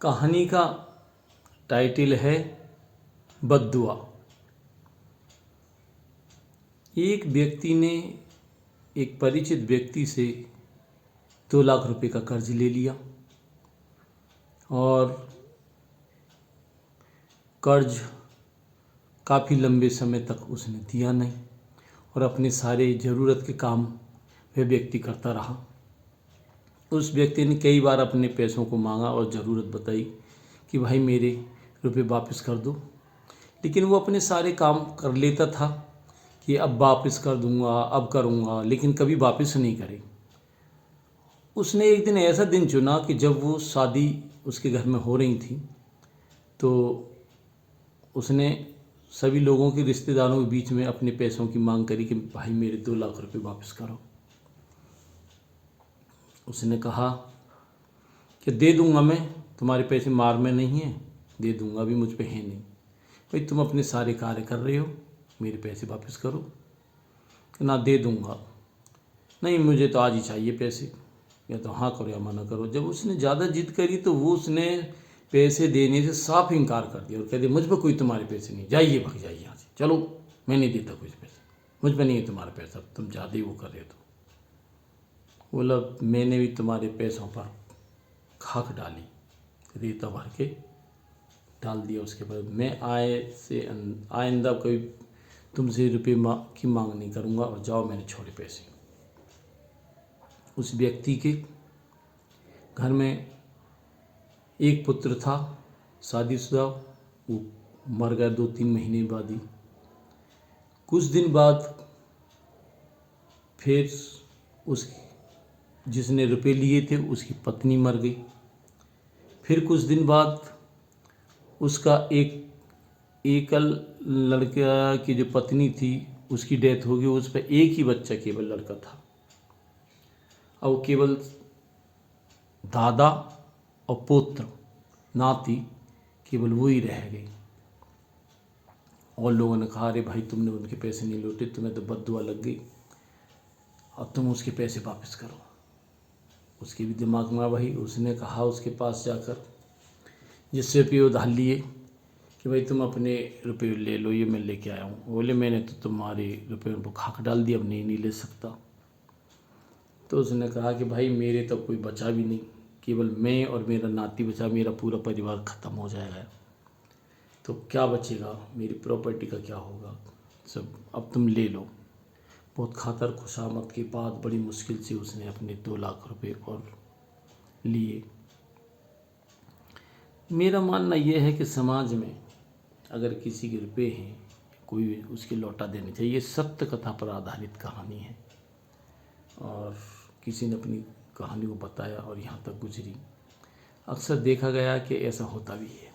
कहानी का टाइटल है बद्दुआ। एक व्यक्ति ने एक परिचित व्यक्ति से 2 लाख रुपए का कर्ज ले लिया और कर्ज काफ़ी लंबे समय तक उसने दिया नहीं और अपने सारे ज़रूरत के काम वह व्यक्ति करता रहा। उस व्यक्ति ने कई बार अपने पैसों को मांगा और ज़रूरत बताई कि भाई मेरे रुपए वापस कर दो, लेकिन वो अपने सारे काम कर लेता था कि अब वापस कर दूंगा, अब करूंगा, लेकिन कभी वापस नहीं करे। उसने एक दिन ऐसा दिन चुना कि जब वो शादी उसके घर में हो रही थी तो उसने सभी लोगों के रिश्तेदारों के बीच में अपने पैसों की मांग करी कि भाई मेरे 2 लाख रुपए वापस करो। उसने कहा कि दे दूंगा, मैं तुम्हारे पैसे मार में नहीं है, दे दूंगा, अभी मुझ पे है नहीं। भाई तुम अपने सारे कार्य कर रहे हो, मेरे पैसे वापस करो। ना दे दूंगा, नहीं मुझे तो आज ही चाहिए पैसे, या तो हाँ करो या मना करो। जब उसने ज़्यादा जिद करी तो वो उसने पैसे देने से साफ इनकार कर दिया और कह दिया मुझ पर कोई तुम्हारे पैसे नहीं, जाइए भाग जाइए यहाँ से, चलो मैं नहीं देता कुछ पैसे, मुझ पर नहीं है तुम्हारा पैसा, तुम ज़्यादा ही वो कर रहे हो। तो बोला मैंने भी तुम्हारे पैसों पर खाक डाली, रेता भर के डाल दिया। उसके बाद मैं आइंदा कभी तुमसे रुपये की मांग नहीं करूँगा और जाओ मैंने छोड़े पैसे। उस व्यक्ति के घर में एक पुत्र था, शादीशुदा, वो मर गया 2-3 महीने बाद ही। कुछ दिन बाद फिर उस जिसने रुपए लिए थे उसकी पत्नी मर गई। फिर कुछ दिन बाद उसका एकल लड़का की जो पत्नी थी उसकी डेथ हो गई। उस पर एक ही बच्चा केवल लड़का था और वो केवल दादा और पुत्र नाती केवल वो ही रह गए। और लोगों ने कहा अरे भाई तुमने उनके पैसे नहीं लौटे, तुम्हें तो बद्दुआ लग गई, अब तुम उसके पैसे वापस करो। उसके भी दिमाग में वही, उसने कहा उसके पास जाकर जिससे रुपये उधार लिए कि भाई तुम अपने रुपये ले लो, ये मैं लेके आया हूँ। बोले मैंने तो तुम्हारे रुपयों को खाक डाल दिया, अब नहीं ले सकता। तो उसने कहा कि भाई मेरे तो कोई बचा भी नहीं, केवल मैं और मेरा नाती बचा, मेरा पूरा परिवार ख़त्म हो जाएगा, तो क्या बचेगा, मेरी प्रॉपर्टी का क्या होगा, सब अब तुम ले लो। बहुत खातर खुशामद के बाद बड़ी मुश्किल से उसने अपने 2 लाख रुपए और लिए। मेरा मानना यह है कि समाज में अगर किसी के रुपए हैं कोई उसके लौटा देने चाहिए। ये सत्य कथा पर आधारित कहानी है और किसी ने अपनी कहानी को बताया और यहाँ तक गुजरी। अक्सर देखा गया कि ऐसा होता भी है।